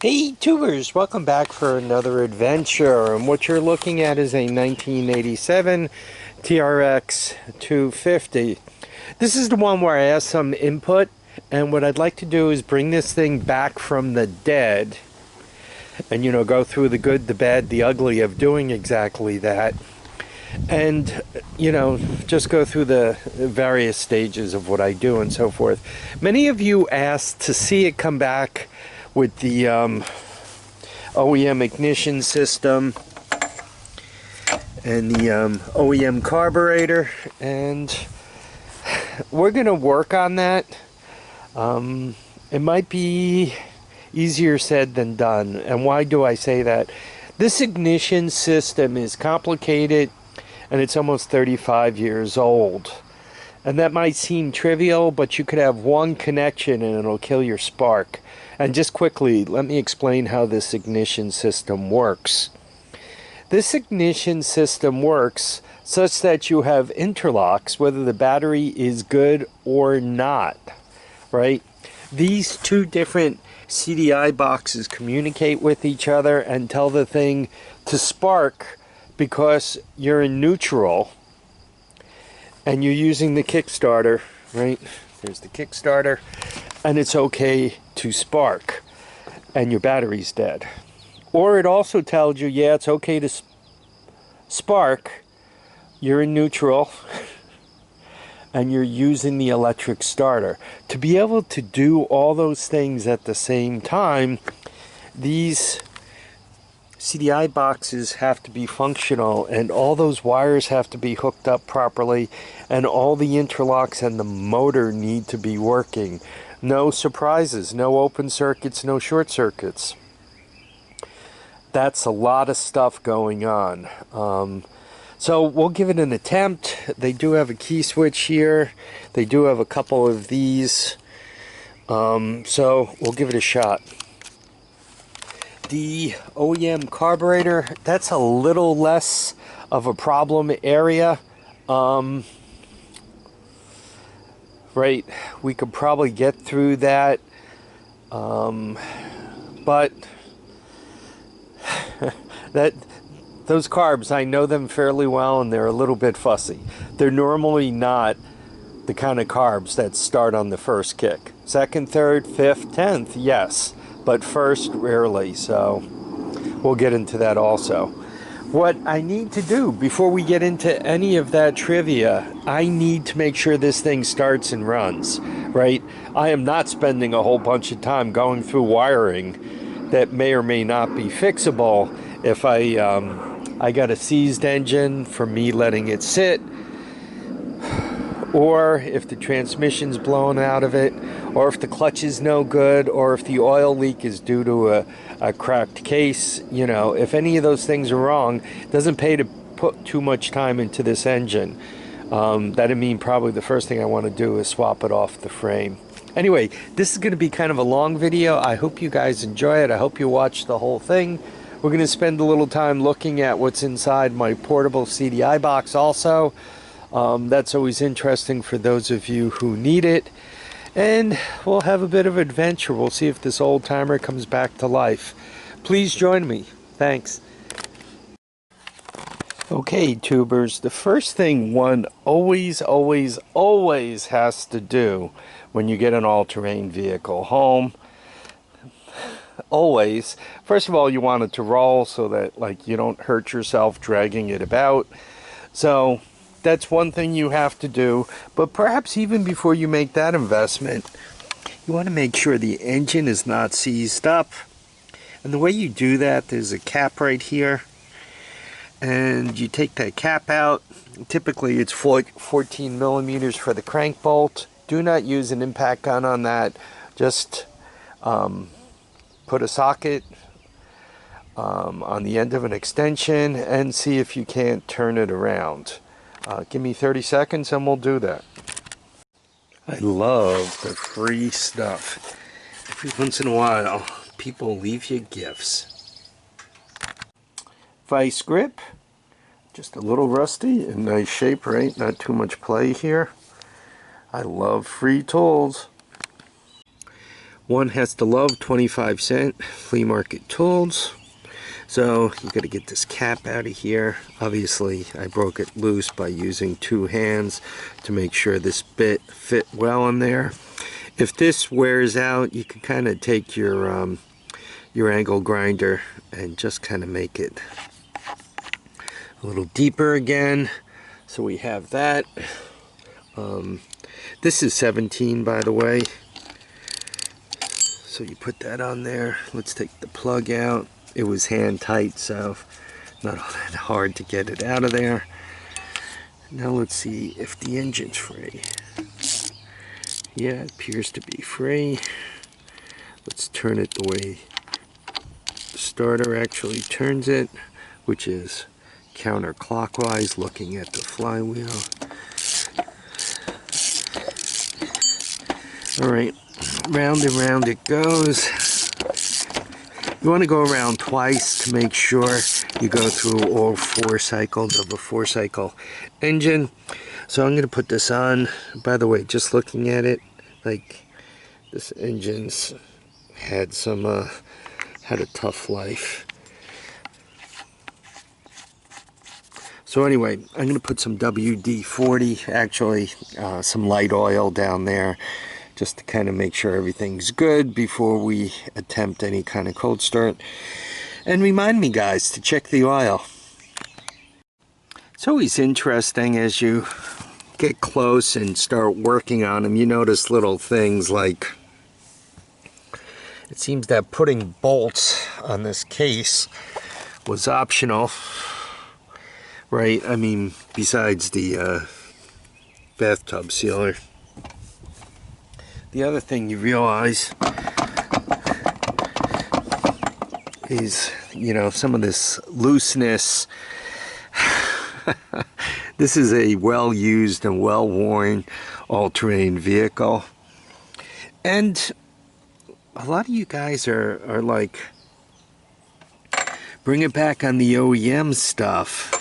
Hey tubers, welcome back for another adventure, and what you're looking at is a 1987 TRX 250. This is the one where I asked some input, and what I'd like to do is bring this thing back from the dead and go through the good, the bad, the ugly of doing exactly that, and just go through the various stages of what I do and so forth. Many of you asked to see it come back with the OEM ignition system and the OEM carburetor, and we're gonna work on that. It might be easier said than done. And why do I say that? This ignition system is complicated, and it's almost 35 years old. And that might seem trivial, but you could have one connection and it'll kill your spark. And just quickly, let me explain how this ignition system works. This ignition system works such that you have interlocks, whether the battery is good or not, right? These two different Cdi boxes communicate with each other and tell the thing to spark because you're in neutral and you're using the Kickstarter, right? There's the Kickstarter, and it's okay to spark, and your battery's dead. Or it also tells you, yeah, it's okay to spark, you're in neutral, and you're using the electric starter. To be able to do all those things at the same time, these Cdi boxes have to be functional, and all those wires have to be hooked up properly, and all the interlocks and the motor need to be working. No surprises, no open circuits, no short circuits. That's a lot of stuff going on. So we'll give it an attempt. They do have a key switch here. They do have a couple of these. So we'll give it a shot. The OEM carburetor, that's a little less of a problem area. Right, we could probably get through that. But those carbs, I know them fairly well, and they're a little bit fussy. They're normally not the kind of carbs that start on the first kick. Second, third, fifth, 10th, yes. But first, rarely, so we'll get into that also. What I need to do before we get into any of that trivia, I need to make sure this thing starts and runs, right? I am not spending a whole bunch of time going through wiring that may or may not be fixable if I got a seized engine from me letting it sit, or if the transmission's blown out of it, or if the clutch is no good, or if the oil leak is due to a cracked case. If any of those things are wrong, it doesn't pay to put too much time into this engine. That'd mean probably the first thing I want to do is swap it off the frame. Anyway, this is going to be kind of a long video. I hope you guys enjoy it. I hope you watch the whole thing. We're going to spend a little time looking at what's inside my portable Cdi box also. That's always interesting for those of you who need it. And we'll have a bit of adventure. We'll see if this old timer comes back to life. Please join me. Thanks. Okay, tubers, the first thing one always has to do when you get an all-terrain vehicle home, first of all, you want it to roll so that you don't hurt yourself dragging it about. So that's one thing you have to do. But perhaps even before you make that investment, you want to make sure the engine is not seized up. And the way you do that, there's a cap right here, and you take that cap out. Typically it's 14 millimeters for the crank bolt. Do not use an impact gun on that. Just put a socket on the end of an extension and see if you can't turn it around. Give me 30 seconds and we'll do that. I love the free stuff. Every once in a while, people leave you gifts. Vice grip, just a little rusty, in nice shape, right? Not too much play here. I love free tools. One has to love 25-cent flea market tools. So you got to get this cap out of here. Obviously I broke it loose by using two hands to make sure this bit fit well in there. If this wears out, you can kind of take your angle grinder and just kind of make it a little deeper again. So we have that. This is 17, by the way. So you put that on there. Let's take the plug out. It was hand tight, so not all that hard to get it out of there. Now let's see if the engine's free. Yeah, it appears to be free. Let's turn it the way the starter actually turns it, which is counterclockwise, looking at the flywheel. Alright, round and round it goes. You want to go around twice to make sure you go through all 4 cycles of a 4-cycle engine. So I'm going to put this on. By the way, just looking at it, like, this engine's had had a tough life. So anyway, I'm going to put some WD-40, actually some light oil down there, just to kind of make sure everything's good before we attempt any kind of cold start. And remind me, guys, to check the oil. It's always interesting as you get close and start working on them, you notice little things like, it seems that putting bolts on this case was optional, right? I mean, besides the bathtub sealer. The other thing you realize is, you know, some of this looseness. This is a well-used and well-worn all-terrain vehicle. And a lot of you guys are like, bring it back on the OEM stuff.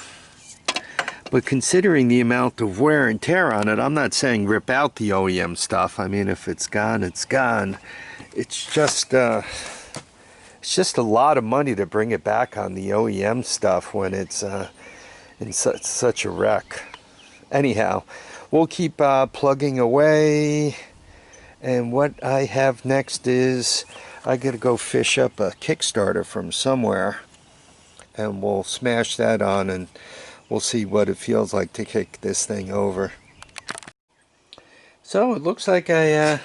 But considering the amount of wear and tear on it, I'm not saying rip out the OEM stuff. I mean, if it's gone, it's gone. It's just a lot of money to bring it back on the OEM stuff when it's in such a wreck. Anyhow, we'll keep plugging away. And what I have next is I gotta go fish up a Kickstarter from somewhere, and we'll smash that on and we'll see what it feels like to kick this thing over. So it looks like I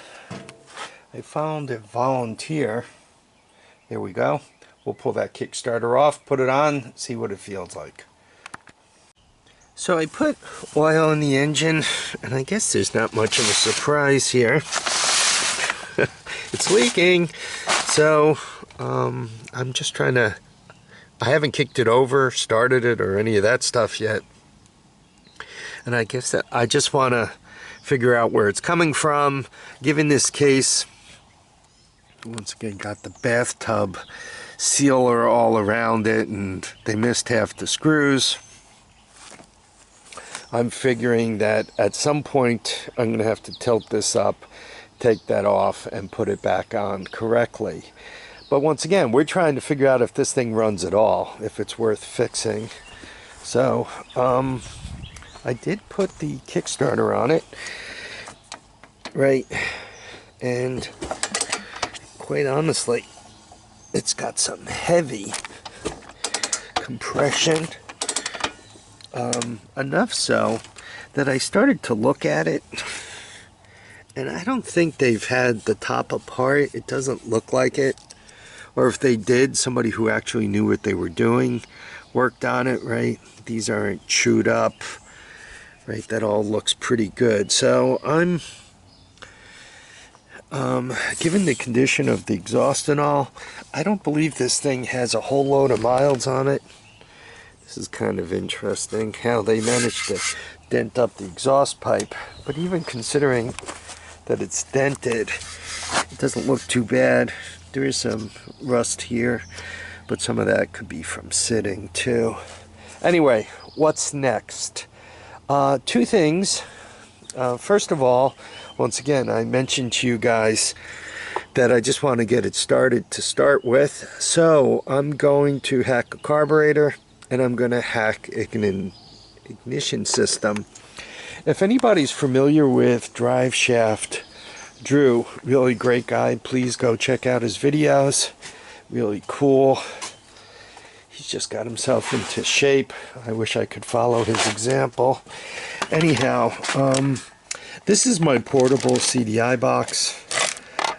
found a volunteer. There we go. We'll pull that Kickstarter off, put it on, see what it feels like. So I put oil in the engine, and I guess there's not much of a surprise here. It's leaking, so I'm just trying to, I haven't kicked it over, started it, or any of that stuff yet. And I guess that I just want to figure out where it's coming from. Given this case, once again, got the bathtub sealer all around it, and they missed half the screws. I'm figuring that at some point I'm going to have to tilt this up, take that off, and put it back on correctly. But once again, we're trying to figure out if this thing runs at all, if it's worth fixing. So, I did put the Kickstarter on it, right? And quite honestly, it's got some heavy compression. Enough so that I started to look at it, and I don't think they've had the top apart. It doesn't look like it. Or if they did, somebody who actually knew what they were doing worked on it, right? These aren't chewed up, right? That all looks pretty good. So I'm, given the condition of the exhaust and all, I don't believe this thing has a whole load of miles on it. This is kind of interesting how they managed to dent up the exhaust pipe. But even considering that it's dented, it doesn't look too bad. There is some rust here, but some of that could be from sitting too. Anyway, what's next? Two things. First of all, once again, I mentioned to you guys that I just want to get it started to start with. So I'm going to hack a carburetor, and I'm going to hack an ignition system. If anybody's familiar with Drive Shaft Drew, really great guy, please go check out his videos. Really cool. He's just got himself into shape. I wish I could follow his example. Anyhow, this is my portable Cdi box,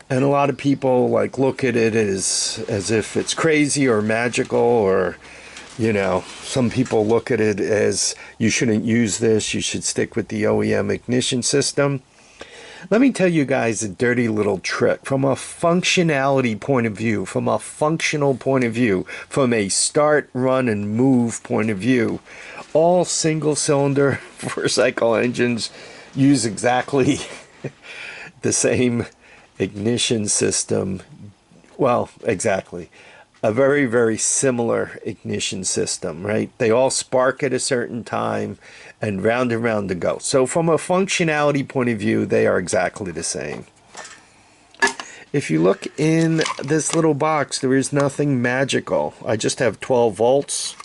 and a lot of people like look at it as if it's crazy or magical, or you know, some people look at it as you shouldn't use this, you should stick with the OEM ignition system. Let me tell you guys a dirty little trick from a functionality point of view, from a functional point of view, from a start, run, and move point of view. All single-cylinder four-cycle engines use exactly the same ignition system. Well, exactly. A very, very similar ignition system, right? They all spark at a certain time and round to go. So from a functionality point of view, they are exactly the same. If you look in this little box, there is nothing magical. I just have 12 volts.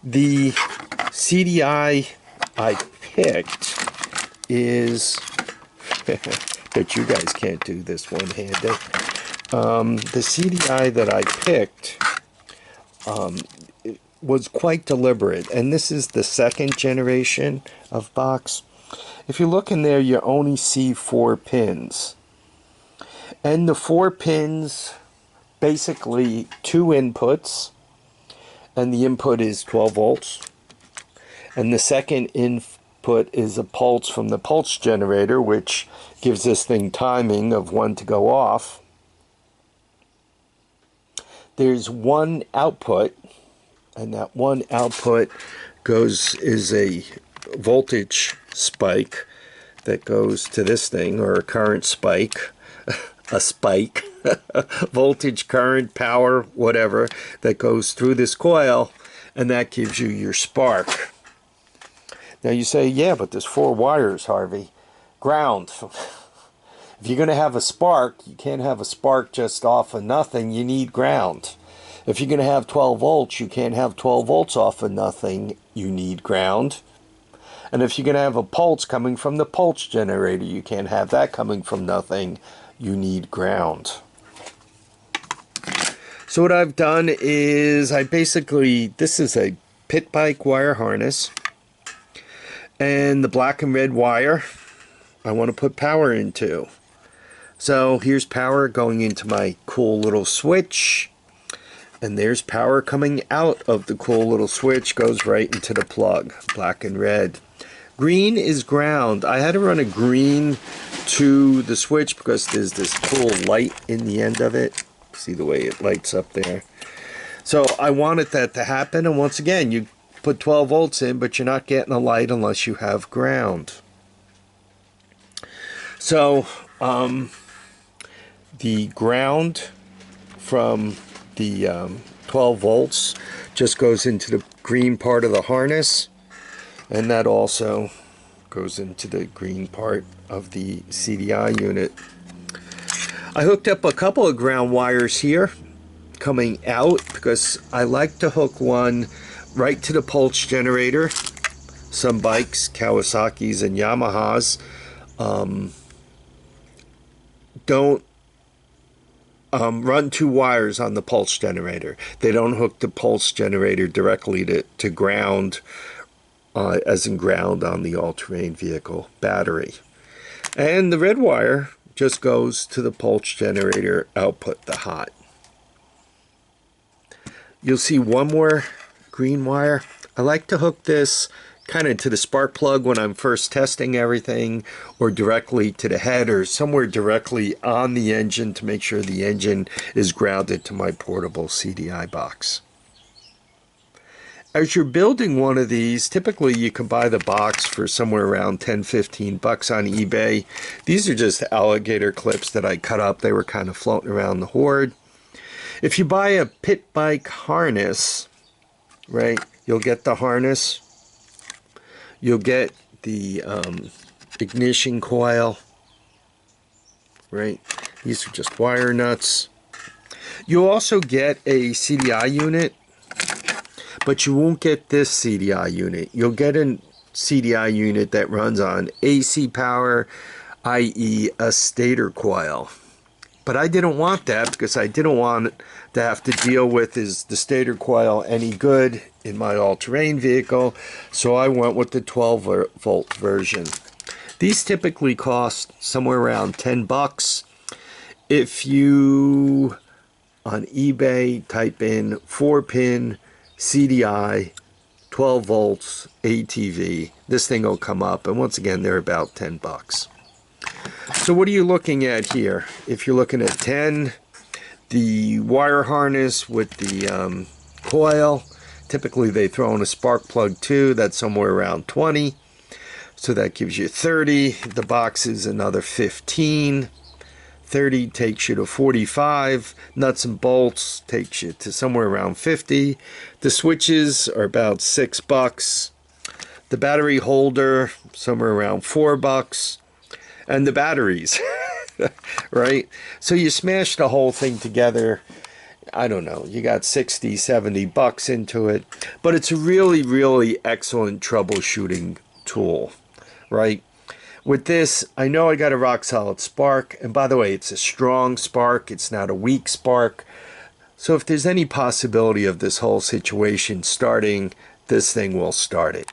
The Cdi I picked is, but you guys can't do this one-handed. The Cdi that I picked was quite deliberate, and this is the second generation of box. If you look in there, you only see 4 pins, and the 4 pins, basically 2 inputs, and the input is 12 volts, and the second input is a pulse from the pulse generator, which gives this thing timing of when to go off. There's one output, and that one output is a voltage spike that goes to this thing, or a current spike, a spike, voltage, current, power, whatever, that goes through this coil, and that gives you your spark. Now you say, yeah, but there's 4 wires, Harvey. Ground. If you're going to have a spark, you can't have a spark just off of nothing. You need ground. If you're going to have 12 volts, you can't have 12 volts off of nothing. You need ground. And if you're going to have a pulse coming from the pulse generator, you can't have that coming from nothing. You need ground. So what I've done is this is a pit bike wire harness. And the black and red wire I want to put power into. So here's power going into my cool little switch, and there's power coming out of the cool little switch, goes right into the plug, black and red. Green is ground. I had to run a green to the switch because there's this cool light in the end of it. See the way it lights up there? So I wanted that to happen, and once again, you put 12 volts in, but you're not getting a light unless you have ground. So the ground from the 12 volts just goes into the green part of the harness, and that also goes into the green part of the Cdi unit. I hooked up a couple of ground wires here coming out because I like to hook one right to the pulse generator. Some bikes, Kawasaki's and Yamahas, don't run 2 wires on the pulse generator. They don't hook the pulse generator directly to ground, as in ground on the all-terrain vehicle battery. And the red wire just goes to the pulse generator output, the hot. You'll see one more green wire. I like to hook this kind of to the spark plug when I'm first testing everything, or directly to the head, or somewhere directly on the engine to make sure the engine is grounded to my portable Cdi box. As you're building one of these, typically you can buy the box for somewhere around $10-15 on eBay. These are just alligator clips that I cut up. They were kind of floating around the horde. If you buy a pit bike harness, right, you'll get the harness. You'll get the ignition coil, right? These are just wire nuts. You'll also get a CDI unit, but you won't get this CDI unit. You'll get a CDI unit that runs on AC power, i.e. a stator coil. But I didn't want that because I didn't want to have to deal with is the stator coil any good in my all-terrain vehicle, so I went with the 12-volt version. These typically cost somewhere around 10 bucks. If you on eBay type in 4-pin CDI 12 volts ATV, this thing will come up, and once again they're about 10 bucks. So what are you looking at here? If you're looking at 10, the wire harness with the coil, typically they throw in a spark plug too, that's somewhere around 20, so that gives you 30. The box is another 15. 30 takes you to 45. Nuts and bolts takes you to somewhere around 50. The switches are about 6 bucks. The battery holder somewhere around 4 bucks. And the batteries, right? So you smash the whole thing together, I don't know, you got 60, 70 bucks into it. But it's a really, really excellent troubleshooting tool, right? With this, I know I got a rock solid spark, and by the way, it's a strong spark, it's not a weak spark. So if there's any possibility of this whole situation starting, this thing will start it.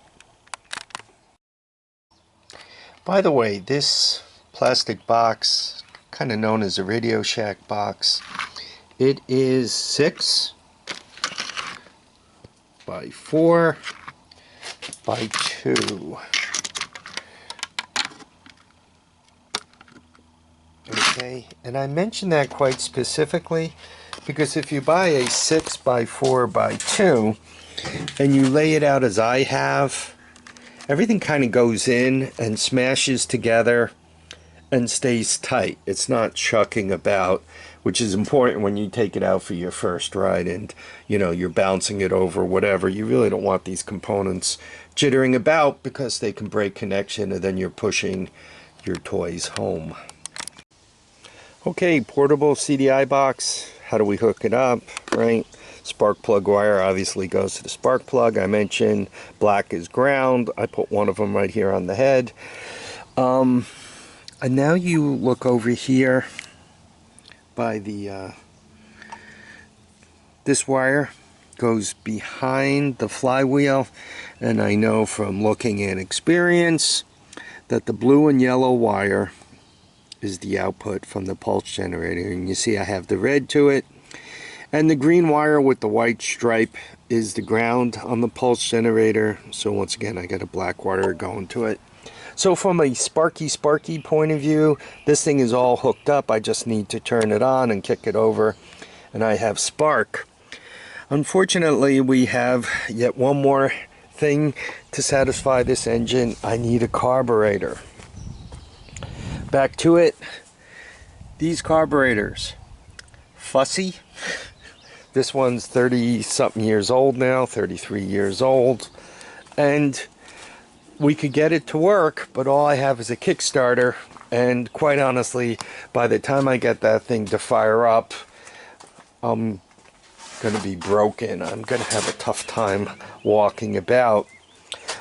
By the way, this plastic box, kind of known as a Radio Shack box, it is 6 by 4 by 2. Okay, and I mention that quite specifically because if you buy a 6 by 4 by 2 and you lay it out as I have, everything kind of goes in and smashes together and stays tight. It's not chucking about, which is important when you take it out for your first ride and you know you're bouncing it over whatever. You really don't want these components jittering about because they can break connection and then you're pushing your toys home. Okay, portable CDI box. How do we hook it up, right? Spark plug wire obviously goes to the spark plug. I mentioned black is ground. I put one of them right here on the head. And now you look over here by the this wire goes behind the flywheel, and I know from looking at experience that the blue and yellow wire is the output from the pulse generator, and you see I have the red to it, and the green wire with the white stripe is the ground on the pulse generator. So once again I got a black wire going to it. So from a sparky point of view, this thing is all hooked up. I just need to turn it on and kick it over and I have spark. Unfortunately, we have yet one more thing to satisfy this engine. I need a carburetor. Back to it. These carburetors, fussy. This one's 30 something years old now, 33 years old, and we could get it to work, but all I have is a Kickstarter, and quite honestly, by the time I get that thing to fire up, I'm going to be broken. I'm going to have a tough time walking about.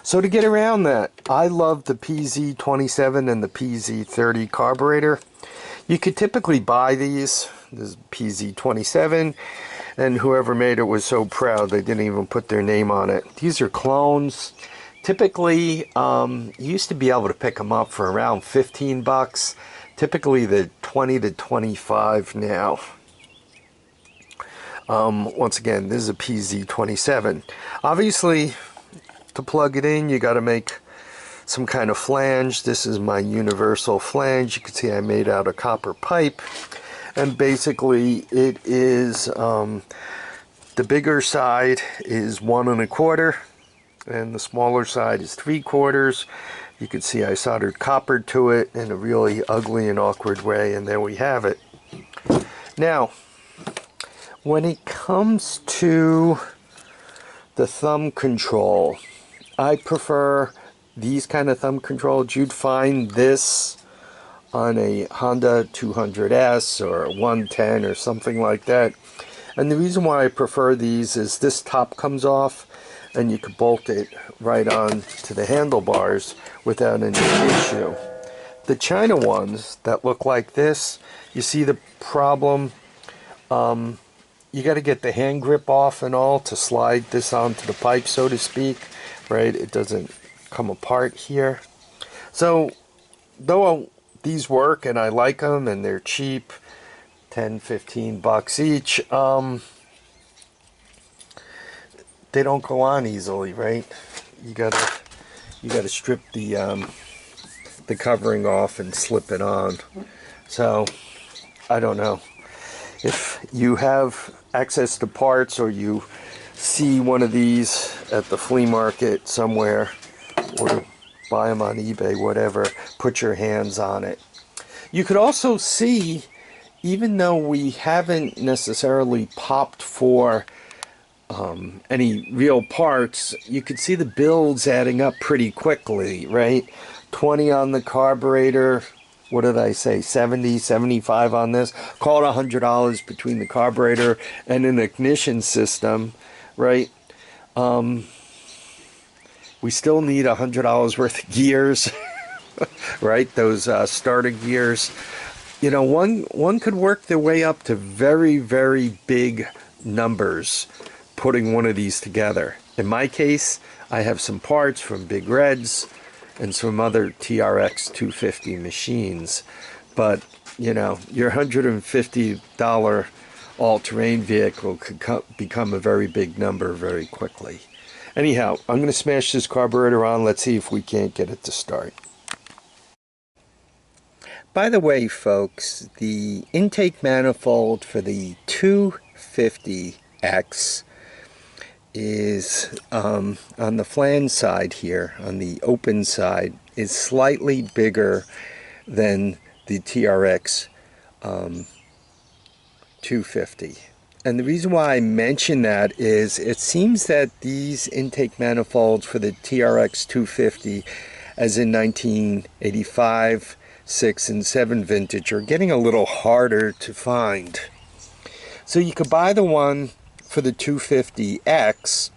So to get around that, I love the PZ27 and the PZ30 carburetor. You could typically buy these. This is PZ27, and whoever made it was so proud they didn't even put their name on it. These are clones. Typically, you used to be able to pick them up for around 15 bucks. Typically, they're 20 to 25 now. Once again, this is a PZ27. Obviously, to plug it in, you got to make some kind of flange. This is my universal flange. You can see I made out a copper pipe, and basically it is the bigger side is 1 1/4 and the smaller side is 3/4. You can see I soldered copper to it in a really ugly and awkward way, and there we have it. Now when it comes to the thumb control, I prefer these kind of thumb controls. You'd find this on a Honda 200S or 110 or something like that. And the reason why I prefer these is this top comes off and you can bolt it right on to the handlebars without any issue. The China ones that look like this, you see the problem, you got to get the hand grip off and all to slide this onto the pipe, so to speak, right? It doesn't come apart here. So though these work and I like them and they're cheap, 10-15 bucks each, they don't go on easily, right? You gotta strip the covering off and slip it on. So I don't know if you have access to parts or you see one of these at the flea market somewhere or buy them on eBay, whatever, put your hands on it. You could also see, even though we haven't necessarily popped for any real parts, you could see the bills adding up pretty quickly, right? 20 on the carburetor, what did I say, 70, 75 on this, call it $100 between the carburetor and an ignition system, right? We still need $100 worth of gears, right? Those starter gears. You know, one could work their way up to very, very big numbers putting one of these together. In my case, I have some parts from Big Reds and some other TRX250 machines, but you know, your $150 all-terrain vehicle could become a very big number very quickly. Anyhow, I'm going to smash this carburetor on. Let's see if we can't get it to start. By the way, folks, the intake manifold for the 250X is on the flange side here, on the open side, is slightly bigger than the TRX 250. And the reason why I mention that is it seems that these intake manifolds for the TRX 250, as in 1985, 6 and 7 vintage, are getting a little harder to find. So you could buy the one for the 250X,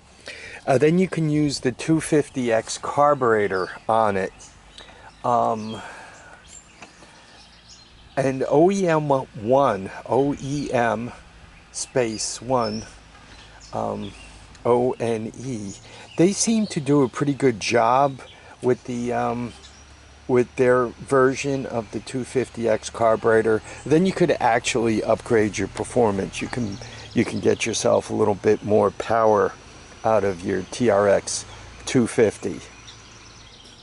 then you can use the 250X carburetor on it. And OEM 1, OEM space 1, O-N-E, they seem to do a pretty good job with the with their version of the 250X carburetor. Then you could actually upgrade your performance. You can get yourself a little bit more power out of your TRX 250.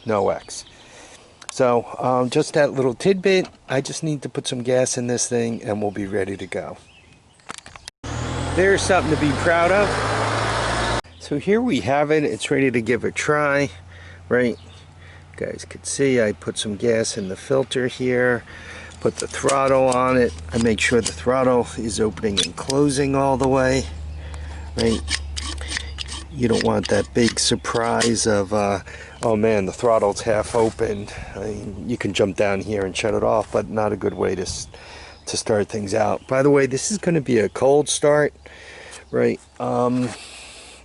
No X. So just that little tidbit. I just need to put some gas in this thing and we'll be ready to go. There's something to be proud of. So here we have it. It's ready to give a try, right? You guys could see I put some gas in the filter here, put the throttle on it. I make sure the throttle is opening and closing all the way, right? You don't want that big surprise of oh man, the throttle's half opened. I mean, you can jump down here and shut it off, but not a good way to start things out. By the way, this is going to be a cold start, right? I'm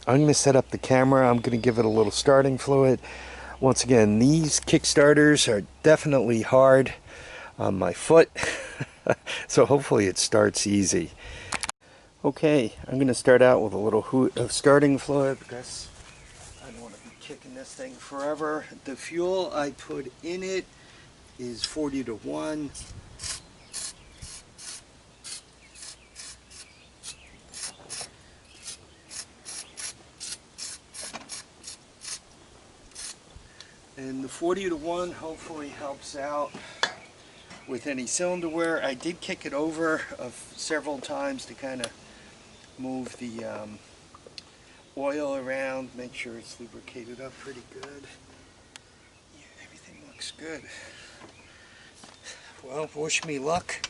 going to set up the camera. I'm going to give it a little starting fluid. Once again, these Kickstarters are definitely hard on my foot, so hopefully it starts easy. Okay, I'm going to start out with a little hoot of starting fluid because I don't want to be kicking this thing forever. The fuel I put in it is 40-1. And the 40-1 hopefully helps out with any cylinder wear. I did kick it over several times to kind of move the oil around, make sure it's lubricated up pretty good. Yeah, everything looks good. Well, wish me luck.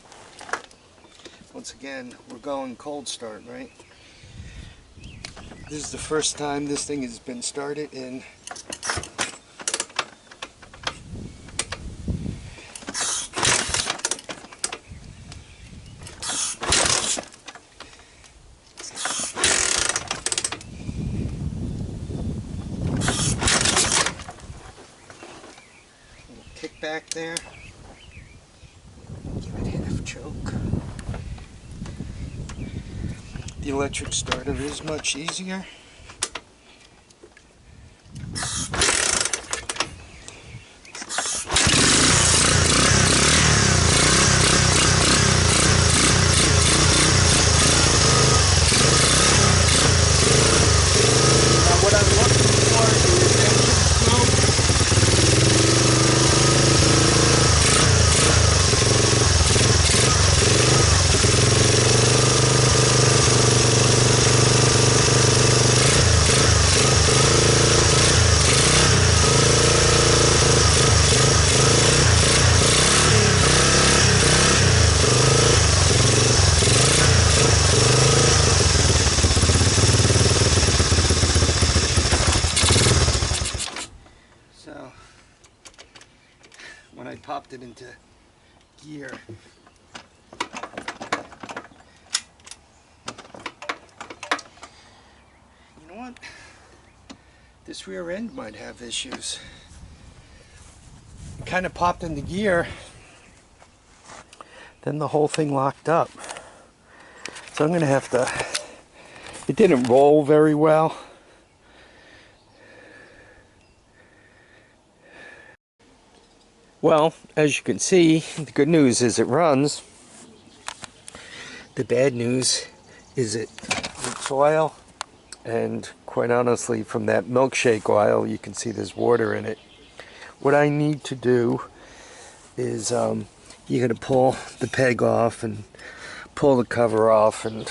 Once again, we're going cold start, right? This is the first time this thing has been started in back there. Give it half choke. The electric starter is much easier. When I popped it into gear, you know what? This rear end might have issues. Kind of popped into gear, then the whole thing locked up. So I'm going to have to, it didn't roll very well. Well, as you can see, the good news is it runs. The bad news is it leaks oil, and quite honestly, from that milkshake oil, you can see there's water in it. What I need to do is you're going to pull the peg off and pull the cover off and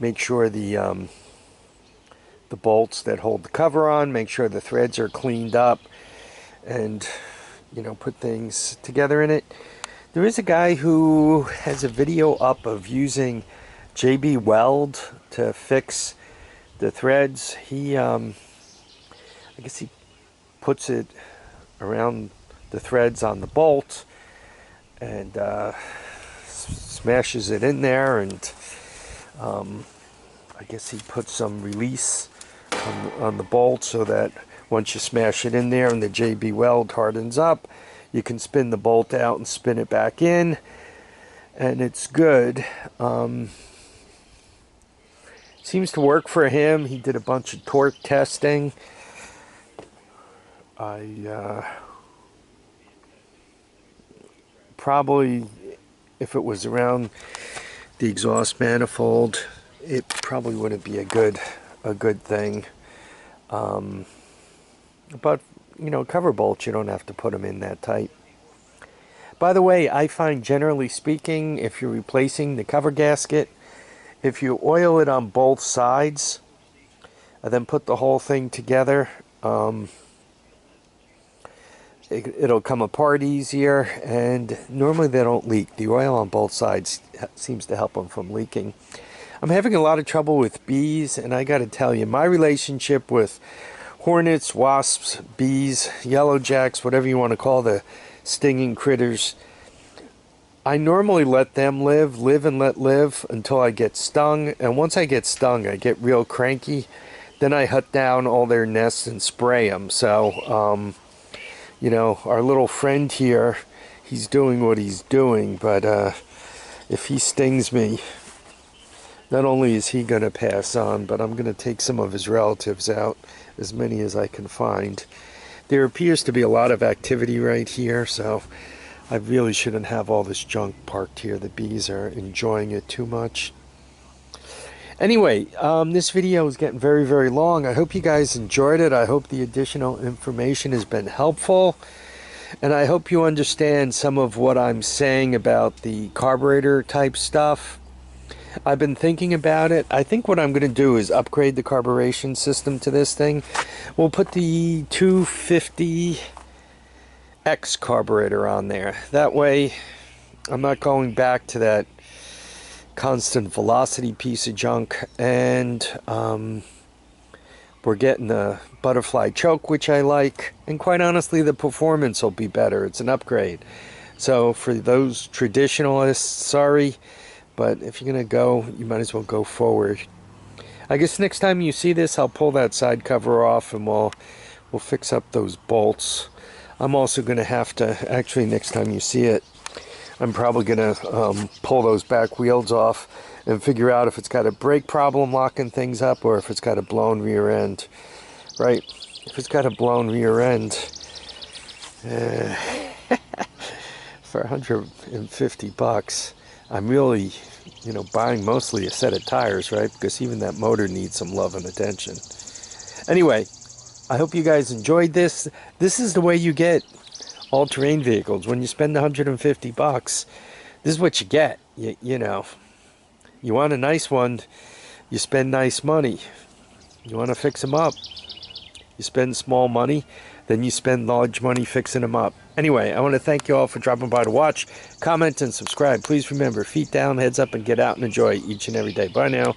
make sure the bolts that hold the cover on, make sure the threads are cleaned up, and you know, put things together in it. There is a guy who has a video up of using JB Weld to fix the threads. He I guess he puts it around the threads on the bolt and smashes it in there, and I guess he puts some release on the bolt so that once you smash it in there and the JB Weld hardens up, you can spin the bolt out and spin it back in, and it's good. Seems to work for him. He did a bunch of torque testing. Probably, if it was around the exhaust manifold, it probably wouldn't be a good thing. But, you know, cover bolts, you don't have to put them in that tight. By the way, I find, generally speaking, if you're replacing the cover gasket, if you oil it on both sides and then put the whole thing together, it'll come apart easier, and normally they don't leak. The oil on both sides seems to help them from leaking. I'm having a lot of trouble with bees, and I got to tell you, my relationship with hornets, wasps, bees, yellow jacks, whatever you want to call the stinging critters, I normally let them live and let live until I get stung. And once I get stung, I get real cranky. Then I hunt down all their nests and spray them. So, you know, our little friend here, he's doing what he's doing. But if he stings me, not only is he going to pass on, but I'm going to take some of his relatives out, as many as I can find. There appears to be a lot of activity right here, so I really shouldn't have all this junk parked here. The bees are enjoying it too much. Anyway, this video is getting very, very long. I hope you guys enjoyed it. I hope the additional information has been helpful. And I hope you understand some of what I'm saying about the carburetor type stuff. I've been thinking about it. I think what I'm going to do is upgrade the carburation system to this thing. We'll put the 250X carburetor on there. That way I'm not going back to that constant velocity piece of junk, and we're getting the butterfly choke, which I like, and quite honestly the performance will be better. It's an upgrade. So for those traditionalists, sorry, but if you're gonna go, you might as well go forward. I guess next time you see this, I'll pull that side cover off and we'll fix up those bolts. I'm also going to have to, actually next time you see it, I'm probably going to pull those back wheels off and figure out if it's got a brake problem locking things up or if it's got a blown rear end. Right? If it's got a blown rear end, for 150 bucks, I'm really, you know, buying mostly a set of tires, right? Because even that motor needs some love and attention. Anyway, I hope you guys enjoyed this. This is the way you get all-terrain vehicles. When you spend 150 bucks, this is what you get. You know, you want a nice one, you spend nice money. You want to fix them up, you spend small money, then you spend large money fixing them up. Anyway, I want to thank you all for dropping by to watch, comment, and subscribe. Please remember, feet down, heads up, and get out and enjoy each and every day. Bye now.